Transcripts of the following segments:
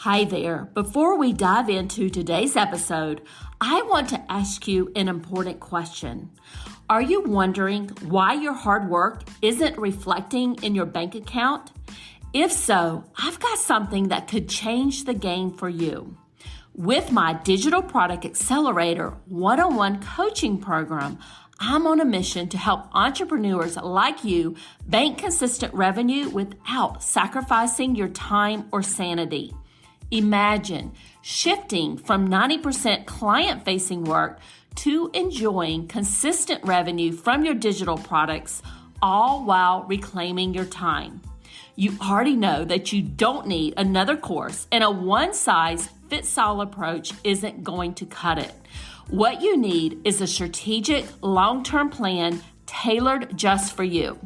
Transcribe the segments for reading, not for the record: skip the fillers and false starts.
Hi there. Before we dive into today's episode, I want to ask you an important question. Are you wondering why your hard work isn't reflecting in your bank account? If so, I've got something that could change the game for you. With my Digital Product Accelerator one-on-one coaching program, I'm on a mission to help entrepreneurs like you bank consistent revenue without sacrificing your time or sanity. Imagine shifting from 90% client-facing work to enjoying consistent revenue from your digital products, all while reclaiming your time. You already know that you don't need another course, and a one-size-fits-all approach isn't going to cut it. What you need is a strategic, long-term plan tailored just for you.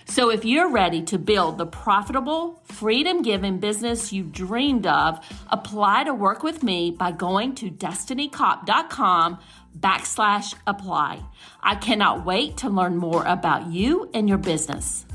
So if you're ready to build the profitable, freedom-giving business you've dreamed of, apply to work with me by going to destinycop.com/apply. I cannot wait to learn more about you and your business.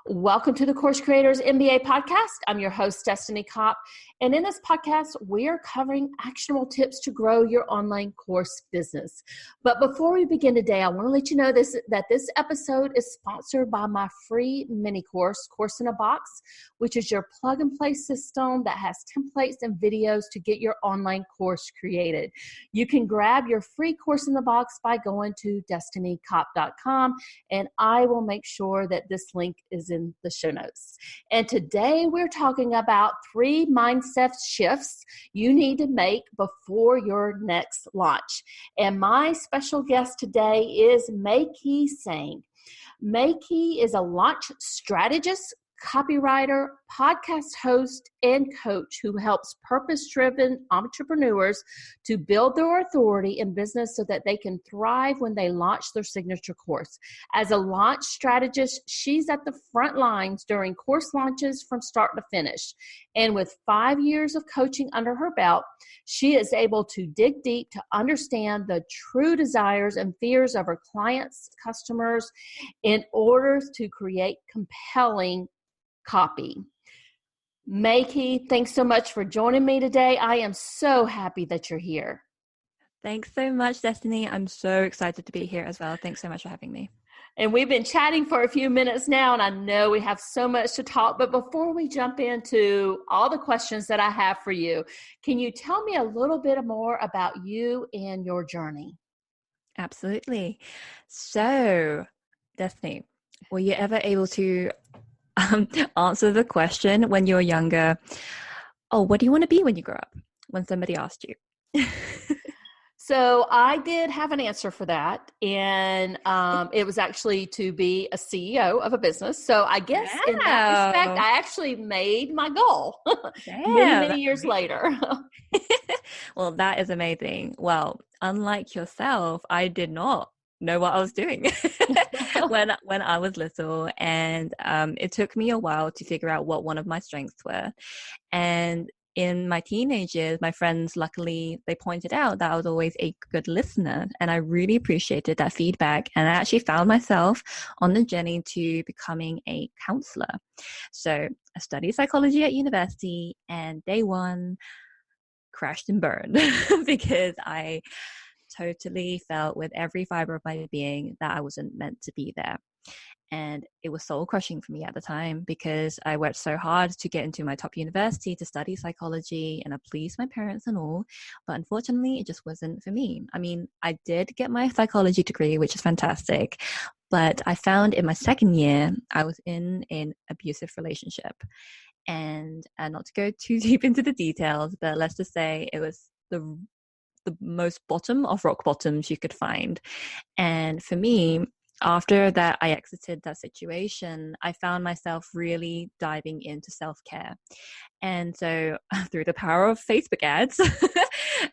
Welcome to the Course Creators MBA podcast. I'm your host, Destiny Cop. And in this podcast, we are covering actionable tips to grow your online course business. But before we begin today, I want to let you know that this episode is sponsored by my free mini course, Course in a Box, which is your plug and play system that has templates and videos to get your online course created. You can grab your free Course in the Box by going to destinycop.com, and I will make sure that this link is in the show notes. And today we're talking about 3 mindset shifts you need to make before your next launch. And my special guest today is Mai-kee Tsang. Mai-kee is a launch strategist, copywriter, podcast host, and coach who helps purpose-driven entrepreneurs to build their authority in business so that they can thrive when they launch their signature course. As a launch strategist, she's at the front lines during course launches from start to finish. And with 5 years of coaching under her belt, she is able to dig deep to understand the true desires and fears of her clients, customers, in order to create compelling copy. Mai-kee, thanks so much for joining me today. I am so happy that you're here. Thanks so much, Destiny. I'm so excited to be here as well. Thanks so much for having me. And we've been chatting for a few minutes now, and I know we have so much to talk. But before we jump into all the questions that I have for you, can you tell me a little bit more about you and your journey? Absolutely. So, Destiny, were you ever able to answer the question when you were younger, oh, what do you want to be when you grow up? When somebody asked you. So I did have an answer for that. And it was actually to be a CEO of a business. So I guess in that respect, I actually made my goal many years later. Well, that is amazing. Well, unlike yourself, I did not know what I was doing when I was little, and it took me a while to figure out what one of my strengths were. And in my teenage years, my friends, luckily, they pointed out that I was always a good listener, and I really appreciated that feedback. And I actually found myself on the journey to becoming a counselor. So I studied psychology at university, and day one crashed and burned because I totally felt with every fiber of my being that I wasn't meant to be there. And it was soul crushing for me at the time because I worked so hard to get into my top university to study psychology, and I pleased my parents and all, but unfortunately it just wasn't for me. I mean, I did get my psychology degree, which is fantastic, but I found in my second year I was in an abusive relationship. And not to go too deep into the details, but let's just say it was the most bottom of rock bottoms you could find. And for me, after that, I exited that situation, I found myself really diving into self-care. And so through the power of Facebook ads,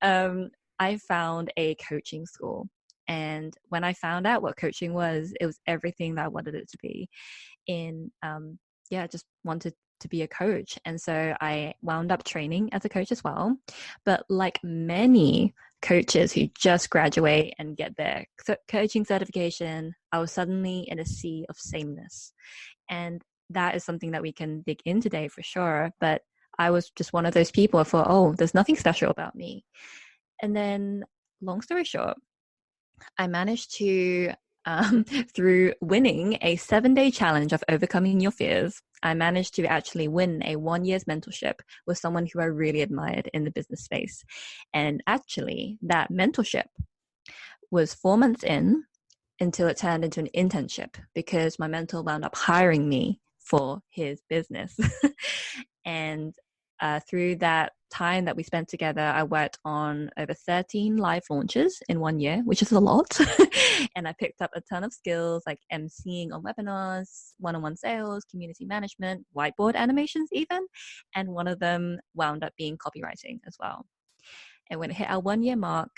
I found a coaching school. And when I found out what coaching was, it was everything that I wanted it to be. Just wanted to be a coach. And so I wound up training as a coach as well. But like many coaches who just graduate and get their coaching certification, I was suddenly in a sea of sameness. And that is something that we can dig in today for sure. But I was just one of those people. I thought, oh, there's nothing special about me. And then, long story short, I managed to, through winning a 7-day challenge of overcoming your fears, I managed to actually win a 1-year's mentorship with someone who I really admired in the business space. And actually, that mentorship was 4 months in until it turned into an internship because my mentor wound up hiring me for his business. And through that time that we spent together, I worked on over 13 live launches in 1 year, which is a lot. And I picked up a ton of skills like emceeing on webinars, one-on-one sales, community management, whiteboard animations even. And one of them wound up being copywriting as well. And when it hit our 1 year mark,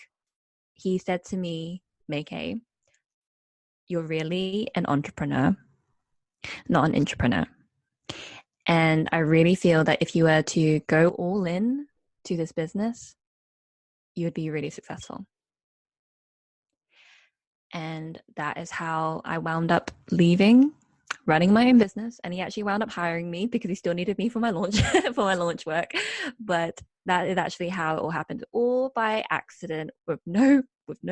he said to me, Mai-kee, you're really an entrepreneur, not an intrapreneur. And I really feel that if you were to go all in to this business, you would be really successful. And that is how I wound up leaving, running my own business. And he actually wound up hiring me because he still needed me for my launch, for my launch work. But that is actually how it all happened, all by accident, with no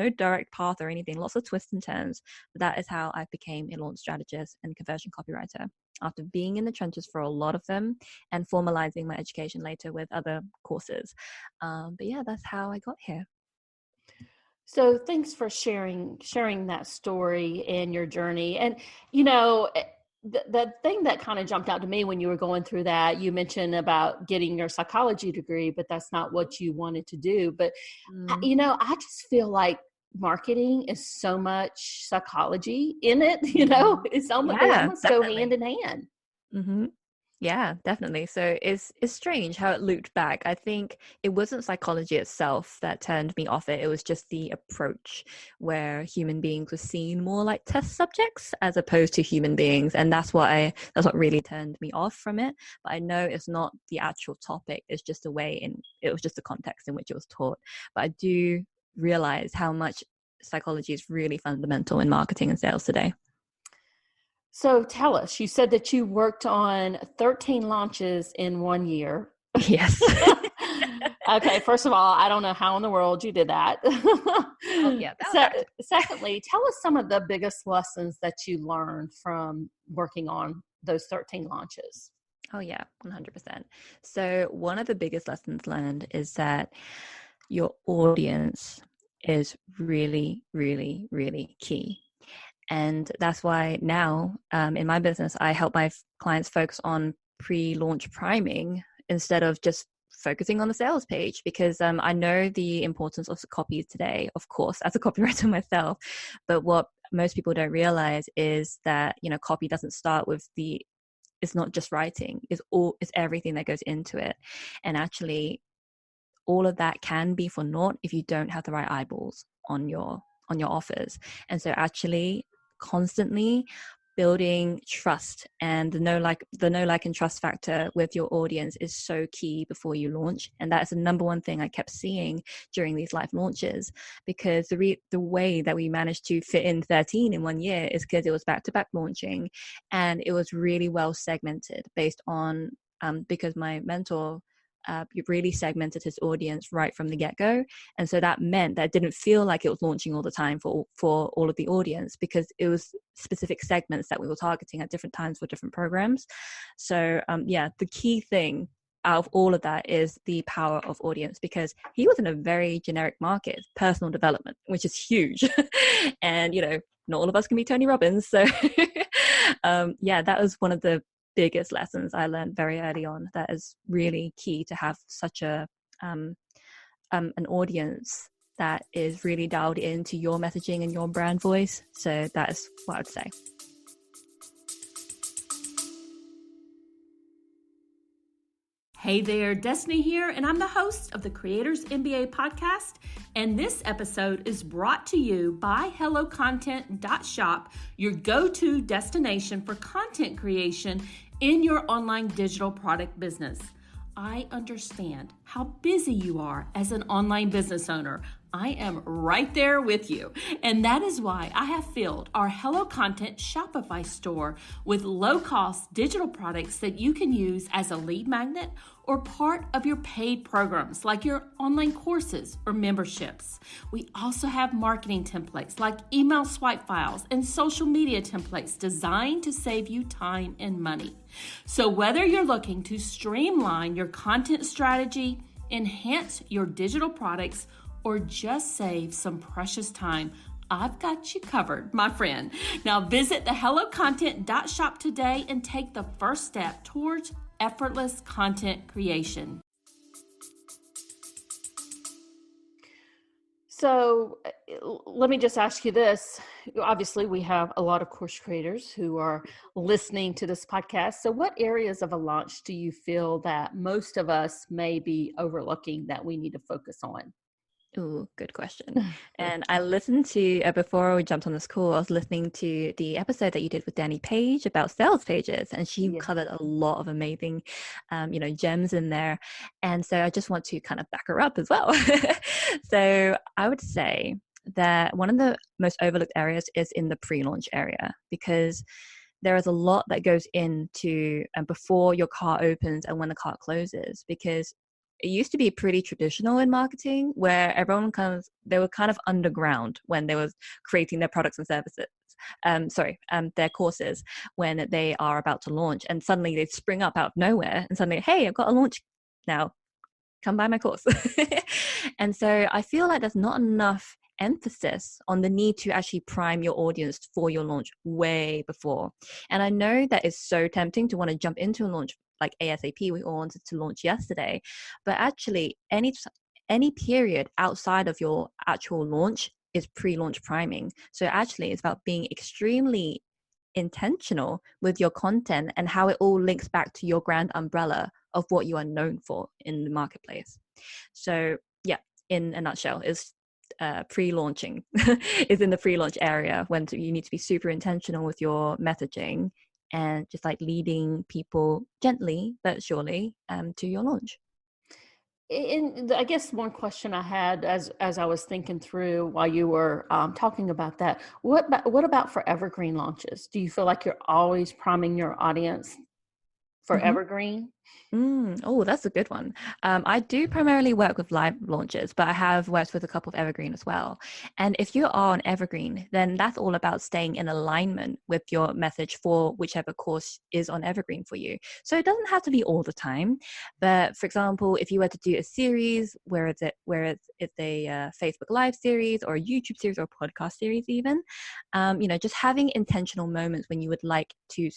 direct path or anything, lots of twists and turns. But that is how I became a launch strategist and conversion copywriter, after being in the trenches for a lot of them and formalizing my education later with other courses. But yeah, that's how I got here. So thanks for sharing that story and your journey. And, you know, the thing that kind of jumped out to me when you were going through that, you mentioned about getting your psychology degree, but that's not what you wanted to do. But, you know, I just feel like marketing is so much psychology in it, you know, it's almost, they almost definitely go hand in hand. Mm-hmm. Yeah, definitely. So it's strange how it looped back. I think it wasn't psychology itself that turned me off it. It was just the approach where human beings were seen more like test subjects as opposed to human beings. And that's what really turned me off from it. But I know it's not the actual topic. It's just it was just the context in which it was taught. But I do realize how much psychology is really fundamental in marketing and sales today. So tell us, you said that you worked on 13 launches in 1 year. Yes. Okay, first of all, I don't know how in the world you did that. Yeah. Secondly, tell us some of the biggest lessons that you learned from working on those 13 launches. Oh yeah, 100%. So one of the biggest lessons learned is that your audience is really, really, really key. And that's why now in my business, I help my clients focus on pre-launch priming instead of just focusing on the sales page, because I know the importance of copy today, of course, as a copywriter myself. But what most people don't realize is that, you know, copy doesn't start with it's not just writing, it's everything that goes into it. And actually, all of that can be for naught if you don't have the right eyeballs on your offers. And so actually constantly building trust and the know, like, and trust factor with your audience is so key before you launch. And that's the number one thing I kept seeing during these live launches, because the way that we managed to fit in 13 in 1 year is because it was back-to-back launching, and it was really well segmented based on because my mentor really segmented his audience right from the get-go. And so that meant that it didn't feel like it was launching all the time for all of the audience, because it was specific segments that we were targeting at different times for different programs. So the key thing out of all of that is the power of audience, because he was in a very generic market, personal development, which is huge. And, you know, not all of us can be Tony Robbins. So that was one of the biggest lessons I learned very early on. That is really key, to have such an audience that is really dialed into your messaging and your brand voice. So that is what I'd say. Hey there, Destiny here, and I'm the host of the Creators MBA podcast. And this episode is brought to you by HelloContent.shop, your go-to destination for content creation in your online digital product business. I understand how busy you are as an online business owner, I am right there with you. And that is why I have filled our Hello Content Shopify store with low-cost digital products that you can use as a lead magnet or part of your paid programs like your online courses or memberships. We also have marketing templates like email swipe files and social media templates designed to save you time and money. So whether you're looking to streamline your content strategy, enhance your digital products, or just save some precious time, I've got you covered, my friend. Now visit the hellocontent.shop today and take the first step towards effortless content creation. So let me just ask you this. Obviously, we have a lot of course creators who are listening to this podcast. So what areas of a launch do you feel that most of us may be overlooking that we need to focus on? Ooh, good question. And I listened to, before we jumped on this call, I was listening to the episode that you did with Danny Page about sales pages, and she covered a lot of amazing, gems in there. And so I just want to kind of back her up as well. So I would say that one of the most overlooked areas is in the pre-launch area, because there is a lot that goes into before your cart opens and when the cart closes, because it used to be pretty traditional in marketing where everyone they were kind of underground when they were creating their products and services, their courses when they are about to launch, and suddenly they spring up out of nowhere and suddenly, hey, I've got a launch now, come buy my course. And so I feel like there's not enough emphasis on the need to actually prime your audience for your launch way before. And I know that it's so tempting to want to jump into a launch like ASAP. We all wanted to launch yesterday, but actually any period outside of your actual launch is pre-launch priming. So actually it's about being extremely intentional with your content and how it all links back to your grand umbrella of what you are known for in the marketplace. So yeah, in a nutshell, is pre-launching is in the pre-launch area when you need to be super intentional with your messaging and just like leading people gently but surely to your launch. And I guess one question I had as I was thinking through while you were talking about that, what about for evergreen launches? Do you feel like you're always priming your audience for evergreen? Oh, that's a good one. I do primarily work with live launches, but I have worked with a couple of evergreen as well. And if you are on evergreen, then that's all about staying in alignment with your message for whichever course is on evergreen for you. So it doesn't have to be all the time. But for example, if you were to do a series, where it's a Facebook Live series or a YouTube series or a podcast series even, just having intentional moments when you would like to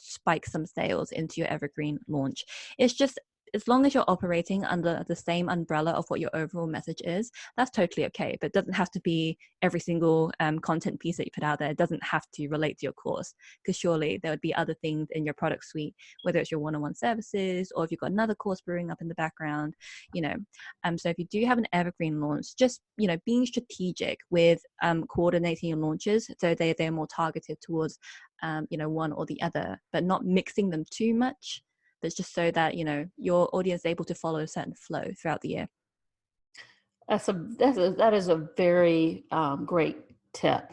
spike some sales into your evergreen launch. It's just, as long as you're operating under the same umbrella of what your overall message is, that's totally okay. But it doesn't have to be every single content piece that you put out there. It doesn't have to relate to your course, because surely there would be other things in your product suite, whether it's your one-on-one services or if you've got another course brewing up in the background, So if you do have an evergreen launch, just, being strategic with coordinating your launches so they're more targeted towards, one or the other, but not mixing them too much. That's just so that, your audience is able to follow a certain flow throughout the year. That is a very great tip.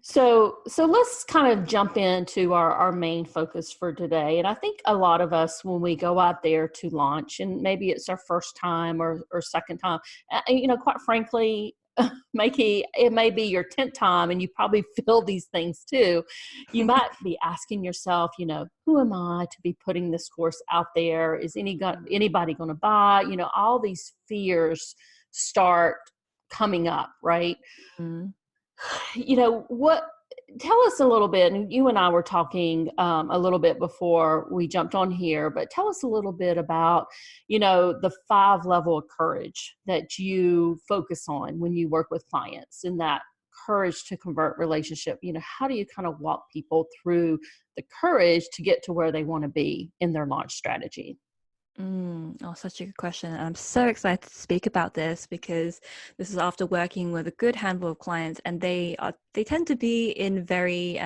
So let's kind of jump into our main focus for today. And I think a lot of us, when we go out there to launch, and maybe it's our first time or second time, quite frankly, Mai-kee, it may be your 10th time and you probably feel these things too. You might be asking yourself, who am I to be putting this course out there? Is anybody going to buy? All these fears start coming up, right? Mm-hmm. Tell us a little bit, and you and I were talking a little bit before we jumped on here, but tell us a little bit about, the 5 level of courage that you focus on when you work with clients, and that courage to convert relationship. How do you kind of walk people through the courage to get to where they want to be in their launch strategy? Such a good question. I'm so excited to speak about this, because this is after working with a good handful of clients, and they tend to be in very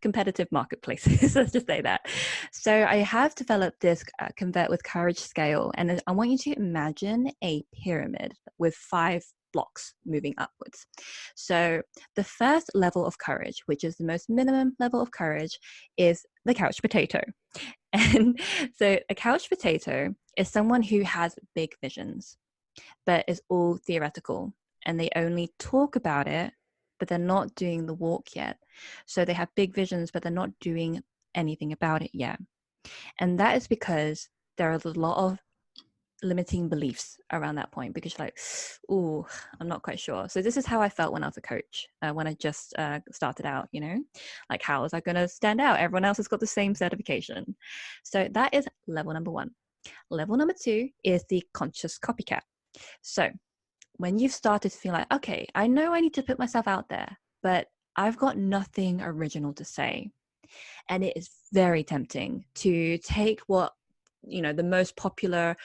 competitive marketplaces. Let's just say that. So I have developed this Convert with Courage scale, and I want you to imagine a pyramid with 5 blocks moving upwards. So the first level of courage, which is the most minimum level of courage, is the couch potato. And so a couch potato is someone who has big visions, but it's all theoretical, and they only talk about it, but they're not doing the walk yet. So they have big visions, but they're not doing anything about it yet. And that is because there are a lot of limiting beliefs around that point, because you're like, oh, I'm not quite sure. So this is how I felt when I was a coach, when I just started out, like, how was I going to stand out? Everyone else has got the same certification. So that is level number 1. Level number 2 is the conscious copycat. So when you've started to feel like, okay, I know I need to put myself out there, but I've got nothing original to say. And it is very tempting to take what the most popular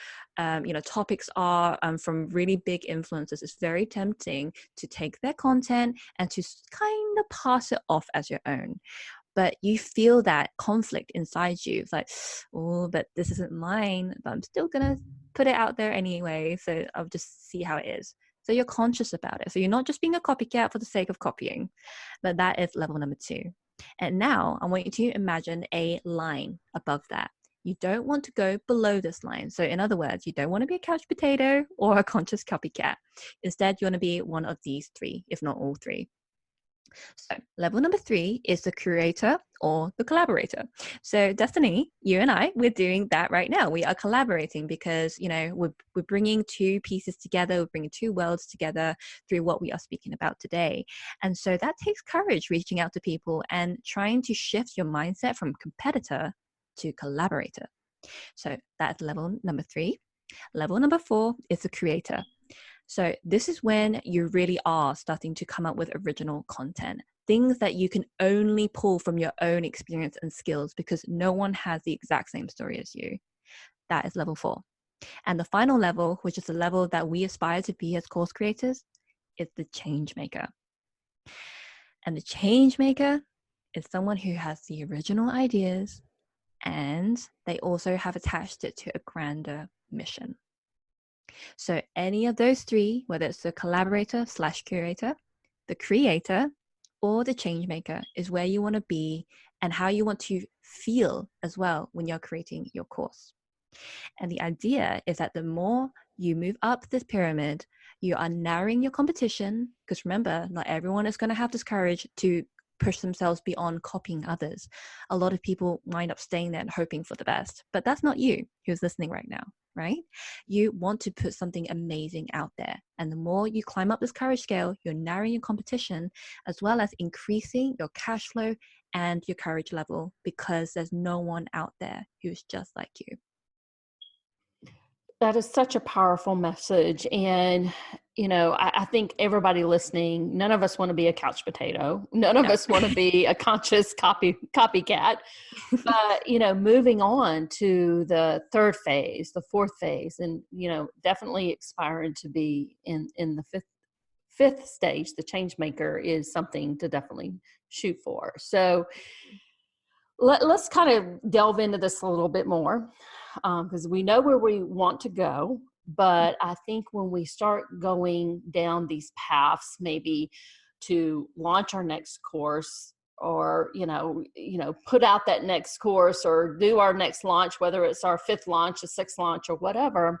topics are from really big influencers. It's very tempting to take their content and to kind of pass it off as your own. But you feel that conflict inside you. It's like, oh, but this isn't mine, but I'm still gonna put it out there anyway, so I'll just see how it is. So you're conscious about it. So you're not just being a copycat for the sake of copying, but that is level number 2. And now I want you to imagine a line above that. You don't want to go below this line. So in other words, you don't want to be a couch potato or a conscious copycat. Instead, you want to be one of these 3, if not all 3. So level number 3 is the creator or the collaborator. So Destiny, you and I, we're doing that right now. We are collaborating because, we're bringing 2 pieces together. We're bringing 2 worlds together through what we are speaking about today. And so that takes courage, reaching out to people and trying to shift your mindset from competitor to collaborator. So that's level number 3. Level number 4 is the creator. So this is when you really are starting to come up with original content, things that you can only pull from your own experience and skills because no one has the exact same story as you. That is level 4. And the final level, which is the level that we aspire to be as course creators, is the change maker. And the change maker is someone who has the original ideas and they also have attached it to a grander mission. So any of those 3, whether it's the collaborator/curator, the creator, or the change maker, is where you want to be and how you want to feel as well when you're creating your course. And the idea is that the more you move up this pyramid, you are narrowing your competition, because remember, not everyone is going to have this courage to push themselves beyond copying others. A lot of people wind up staying there and hoping for the best, but that's not you who's listening right now, right? You want to put something amazing out there. And the more you climb up this courage scale, you're narrowing your competition as well as increasing your cash flow and your courage level, because there's no one out there who's just like you. That is such a powerful message. And, I think everybody listening, none of us want to be a couch potato. None of us want to be a conscious copycat. But, moving on to the 3rd phase, the 4th phase, and, definitely aspiring to be in the fifth stage, the change maker, is something to definitely shoot for. So let's kind of delve into this a little bit more, because we know where we want to go. But I think when we start going down these paths, maybe to launch our next course, or put out that next course, or do our next launch, whether it's our 5th launch, a 6th launch, or whatever,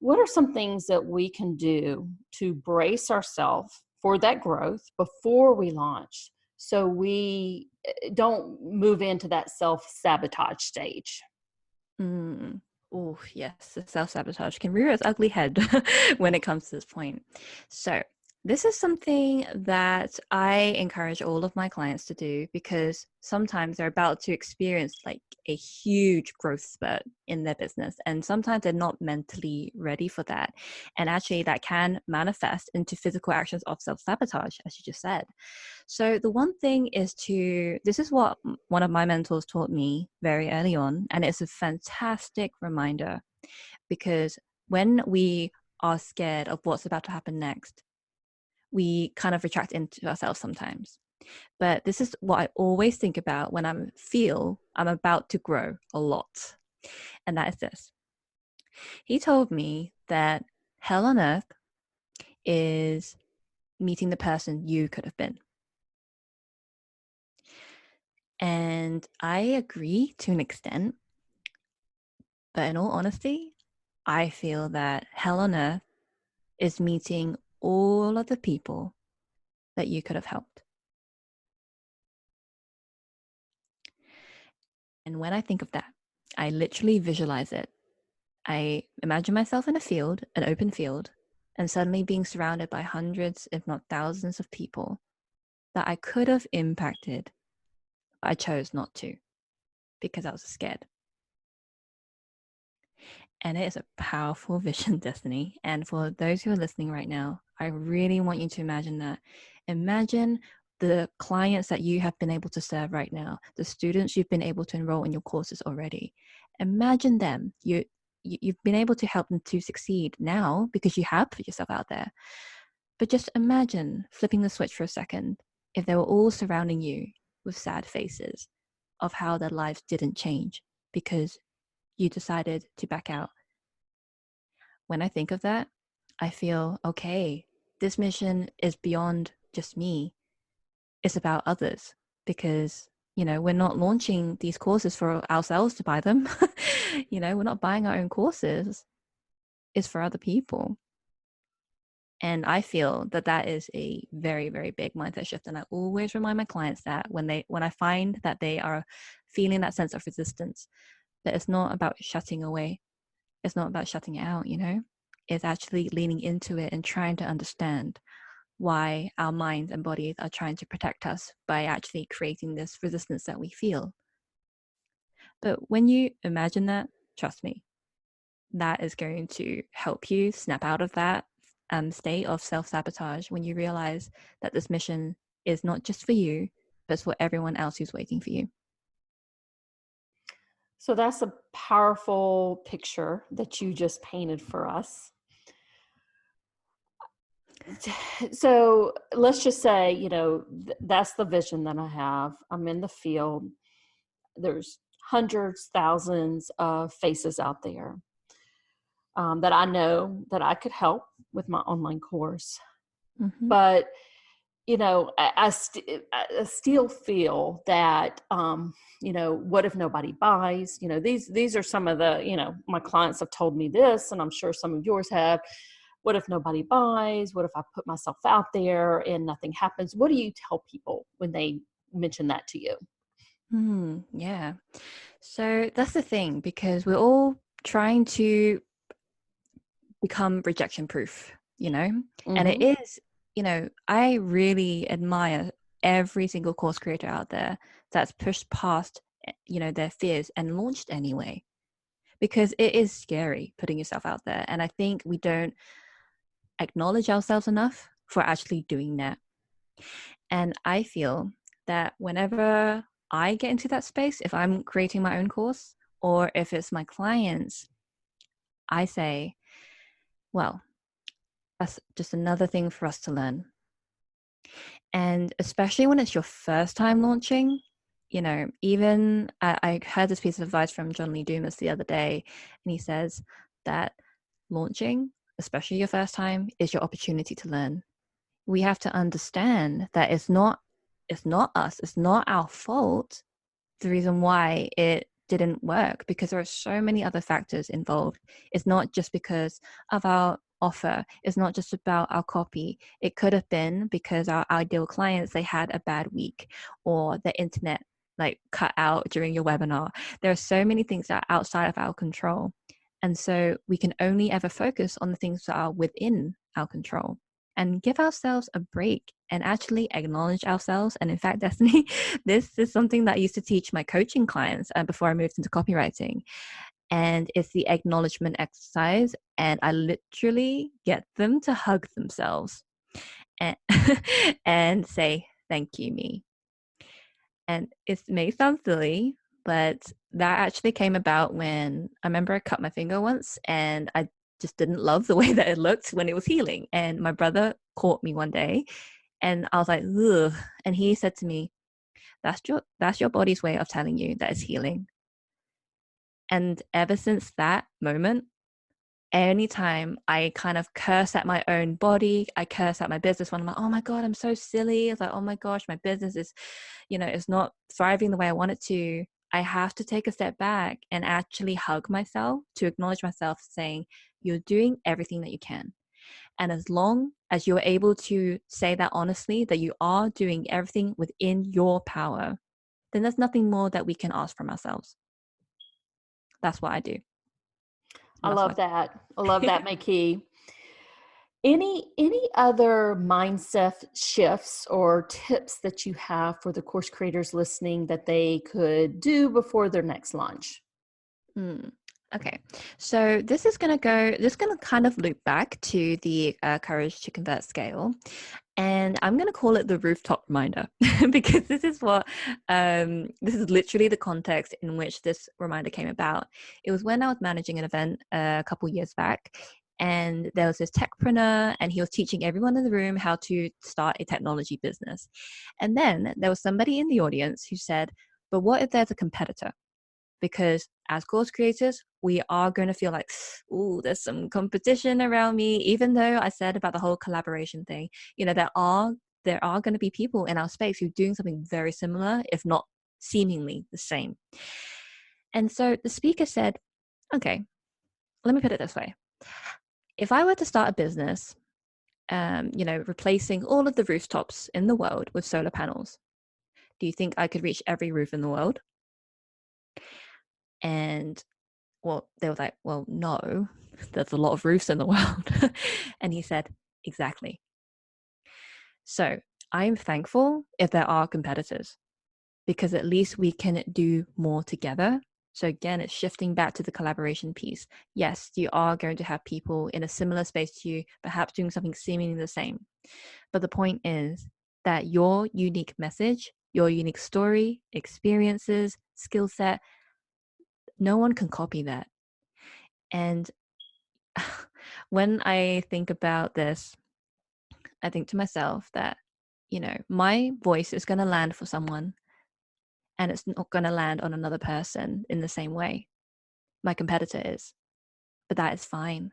what are some things that we can do to brace ourselves for that growth before we launch, so we don't move into that self-sabotage stage? Oh, yes, the self-sabotage can rear its ugly head when it comes to this point. So this is something that I encourage all of my clients to do, because sometimes they're about to experience like a huge growth spurt in their business, and sometimes they're not mentally ready for that. And actually that can manifest into physical actions of self-sabotage, as you just said. So the one thing is this is what one of my mentors taught me very early on, and it's a fantastic reminder, because when we are scared of what's about to happen next, we kind of retract into ourselves sometimes. But this is what I always think about when I'm about to grow a lot. And that is this. He told me that hell on earth is meeting the person you could have been. And I agree to an extent, but in all honesty, I feel that hell on earth is meeting all of the people that you could have helped. And when I think of that, I literally visualize it. I imagine myself in a field, an open field, and suddenly being surrounded by hundreds, if not thousands of people that I could have impacted, but I chose not to because I was scared. And it is a powerful vision, Destiny. And for those who are listening right now, I really want you to imagine that. Imagine the clients that you have been able to serve right now, the students you've been able to enroll in your courses already. Imagine them. You've been able to help them to succeed now because you have put yourself out there. But just imagine flipping the switch for a second if they were all surrounding you with sad faces of how their lives didn't change because you decided to back out. When I think of that, I feel, okay, this mission is beyond just me. It's about others because, we're not launching these courses for ourselves to buy them. We're not buying our own courses. It's for other people. And I feel that that is a very, very big mindset shift. And I always remind my clients that when I find that they are feeling that sense of resistance, that it's not about shutting away. It's not about shutting it out, It's actually leaning into it and trying to understand why our minds and bodies are trying to protect us by actually creating this resistance that we feel. But when you imagine that, trust me, that is going to help you snap out of that state of self-sabotage when you realize that this mission is not just for you, but it's for everyone else who's waiting for you. So that's a powerful picture that you just painted for us. So let's just say, that's the vision that I have. I'm in the field. There's hundreds, thousands of faces out there that I know that I could help with my online course. Mm-hmm. But, I still feel that, what if nobody buys? These are some of the, my clients have told me this, and I'm sure some of yours have. What if nobody buys? What if I put myself out there and nothing happens? What do you tell people when they mention that to you? Yeah. So that's the thing, because we're all trying to become rejection proof, Mm-hmm. And it is, I really admire every single course creator out there that's pushed past, their fears and launched anyway, because it is scary putting yourself out there. And I think we don't acknowledge ourselves enough for actually doing that. And I feel that whenever I get into that space, if I'm creating my own course or if it's my clients, I say, well, that's just another thing for us to learn. And especially when it's your first time launching, even I heard this piece of advice from John Lee Dumas the other day, and he says that launching, especially your first time, is your opportunity to learn. We have to understand that it's not us, it's not our fault, the reason why it didn't work, because there are so many other factors involved. It's not just because of our offer. It's not just about our copy. It could have been because our ideal clients, they had a bad week, or the internet cut out during your webinar. There are so many things that are outside of our control. And so we can only ever focus on the things that are within our control and give ourselves a break and actually acknowledge ourselves. And in fact, Destiny, this is something that I used to teach my coaching clients before I moved into copywriting. And it's the acknowledgement exercise. And I literally get them to hug themselves and, and say, thank you, me. And it may sound silly, but that actually came about when I remember I cut my finger once and I just didn't love the way that it looked when it was healing. And my brother caught me one day and I was like, ugh. And he said to me, that's your body's way of telling you that it's healing. And ever since that moment, anytime I kind of curse at my own body, I curse at my business when I'm like, oh my God, I'm so silly. It's like, oh my gosh, my business is, it's not thriving the way I want it to. I have to take a step back and actually hug myself to acknowledge myself, saying, you're doing everything that you can. And as long as you're able to say that honestly, that you are doing everything within your power, then there's nothing more that we can ask from ourselves. That's what I do. I love that. I love that, Mai-kee. Any other mindset shifts or tips that you have for the course creators listening that they could do before their next launch? Okay, so this is going to kind of loop back to the Courage to Convert scale. And I'm going to call it the rooftop reminder because this is literally the context in which this reminder came about. It was when I was managing an event a couple years back, and there was this techpreneur, and he was teaching everyone in the room how to start a technology business. And then there was somebody in the audience who said, but what if there's a competitor? Because as course creators, we are going to feel like, oh, there's some competition around me. Even though I said about the whole collaboration thing, there are going to be people in our space who are doing something very similar, if not seemingly the same. And so the speaker said, okay, let me put it this way. If I were to start a business, replacing all of the rooftops in the world with solar panels, do you think I could reach every roof in the world? And they were like, well, no, there's a lot of roofs in the world. And he said, exactly. So I'm thankful if there are competitors, because at least we can do more together. So again, it's shifting back to the collaboration piece. Yes, you are going to have people in a similar space to you, perhaps doing something seemingly the same. But the point is that your unique message, your unique story, experiences, skill set, no one can copy that. And when I think about this, I think to myself that, my voice is going to land for someone, and it's not going to land on another person in the same way. My competitor is. But that is fine,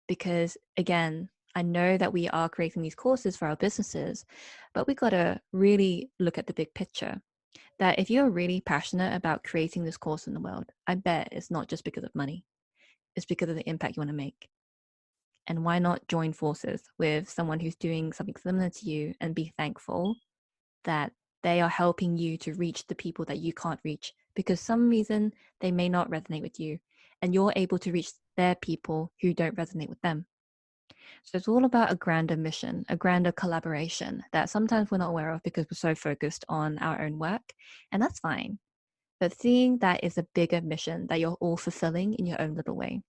because again, I know that we are creating these courses for our businesses, but we got to really look at the big picture. That if you're really passionate about creating this course in the world, I bet it's not just because of money. It's because of the impact you want to make. And why not join forces with someone who's doing something similar to you and be thankful that they are helping you to reach the people that you can't reach, because some reason they may not resonate with you, and you're able to reach their people who don't resonate with them. So it's all about a grander mission, a grander collaboration that sometimes we're not aware of because we're so focused on our own work, and that's fine. But seeing that is a bigger mission that you're all fulfilling in your own little way.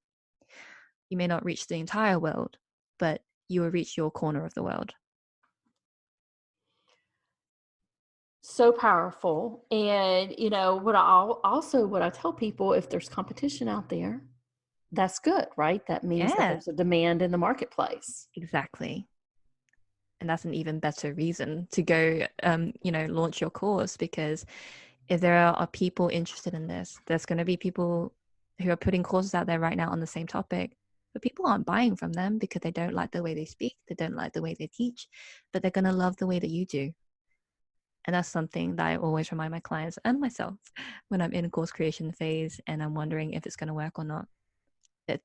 You may not reach the entire world, but you will reach your corner of the world. So powerful. And, what I tell people, if there's competition out there, that's good, right? That means that there's a demand in the marketplace. Exactly. And that's an even better reason to go, launch your course, because if there are people interested in this, there's going to be people who are putting courses out there right now on the same topic, but people aren't buying from them because they don't like the way they speak, they don't like the way they teach, but they're going to love the way that you do. And that's something that I always remind my clients and myself when I'm in a course creation phase and I'm wondering if it's going to work or not.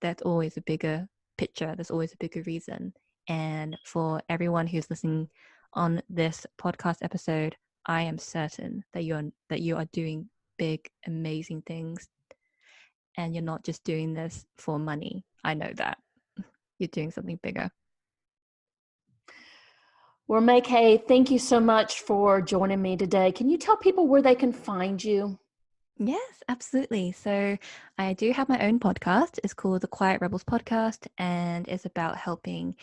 That's always a bigger picture. There's always a bigger reason. And for everyone who's listening on this podcast episode, I am certain that you are doing big, amazing things. And you're not just doing this for money. I know that. You're doing something bigger. Well, Mai-kee, thank you so much for joining me today. Can you tell people where they can find you? Yes, absolutely. So I do have my own podcast. It's called the Quiet Rebels Podcast, and it's about helping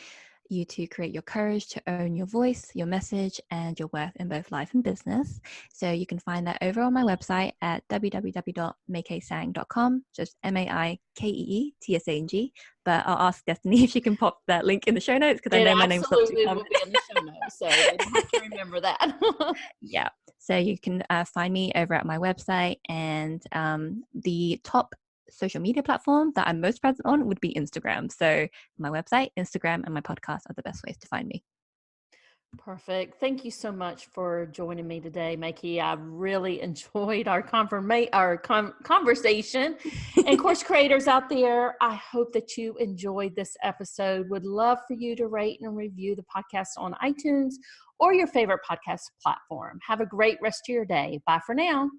you to create your courage to own your voice, your message, and your worth in both life and business. So you can find that over on my website at www.maikeetsang.com, just MAIKEETSANG. But I'll ask Destiny if she can pop that link in the show notes, because I know my name's not too common. It absolutely will be in the show notes, so you have to remember that. Yeah. So you can find me over at my website, and the top social media platform that I'm most present on would be Instagram. So my website, Instagram, and my podcast are the best ways to find me. Perfect. Thank you so much for joining me today, Mai-kee. I really enjoyed our conversation. And course creators out there, I hope that you enjoyed this episode. Would love for you to rate and review the podcast on iTunes or your favorite podcast platform. Have a great rest of your day. Bye for now.